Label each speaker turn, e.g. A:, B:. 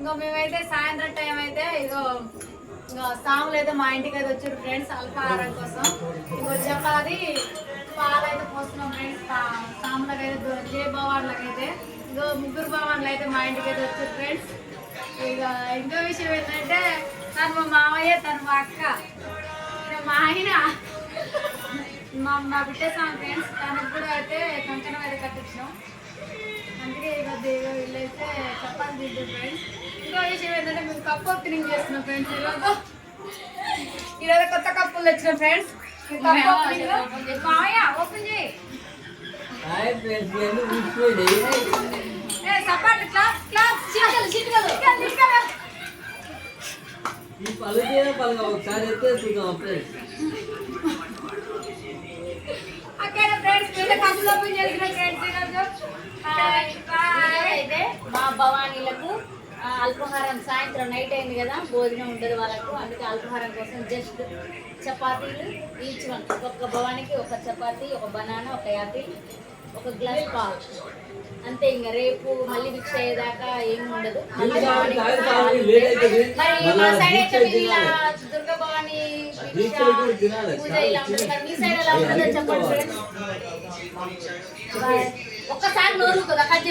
A: ఇంకో మేమైతే సాయంత్రం టైం అయితే ఇగో ఇంకా సాములు అయితే మా ఇంటికి అయితే వచ్చారు ఫ్రెండ్స్ అల్పాహారం కోసం. ఇంకో చపాది పాలు అయితే పోస్తున్నాం ఫ్రెండ్స్. సాములకు అయితే జే భవాన్లకు అయితే ఇంకో ముగ్గురు భవాన్లు అయితే మా ఇంటికి అయితే వచ్చారు ఫ్రెండ్స్. ఇక ఇంకో విషయం ఏంటంటే తను మా మామయ్య, తను మా అక్క, మా ఆయన మా బిడ్డ సాంగ్ ఫ్రెండ్స్. తనకు కూడా అయితే కంకణం అయితే కట్టించాం. అందుకే ఈరోజు వీళ్ళైతే చపాతి తింటారు ఫ్రెండ్స్. ఇంకో విషయం ఏంటంటే మేము కప్పు ఓపెనింగ్ చేస్తున్నాం ఫ్రెండ్స్. ఈరోజు కొత్త కప్పులు తెచ్చినాం ఫ్రెండ్స్. మామయ్య ఓపెన్ చేయి. చపాతి క్లాస్ క్లాస్ చిటికలు అక్కడ ఫ్రెండ్స్ కప్పులు ఓపెన్ చేసిన ఫ్రెండ్స్.
B: అయితే మా భవానీలకు అల్పాహారం సాయంత్రం నైట్ అయింది కదా, భోజనం ఉండదు వాళ్ళకు. అందుకే అల్పాహారం కోసం జస్ట్ చపాతీలు ఈచ్ వన్, ఒక్క భవానికి ఒక చపాతీ, ఒక బనానా, ఒక యాపిల్, ఒక గ్లాస్ పాలు, అంతే. ఇంకా రేపు మళ్ళీ భిక్ష అయ్యేదాకా ఏమి ఉండదు. మరి మా సైడ్ అయితే వీళ్ళ దుర్గా భవాని పూజ ఇలా ఉంటుంది. మరి మీ సైడ్ ఎలా ఉంటుందో చెప్పండి ఫ్రెండ్స్. ఒక్కసారి నోరు కదా కట్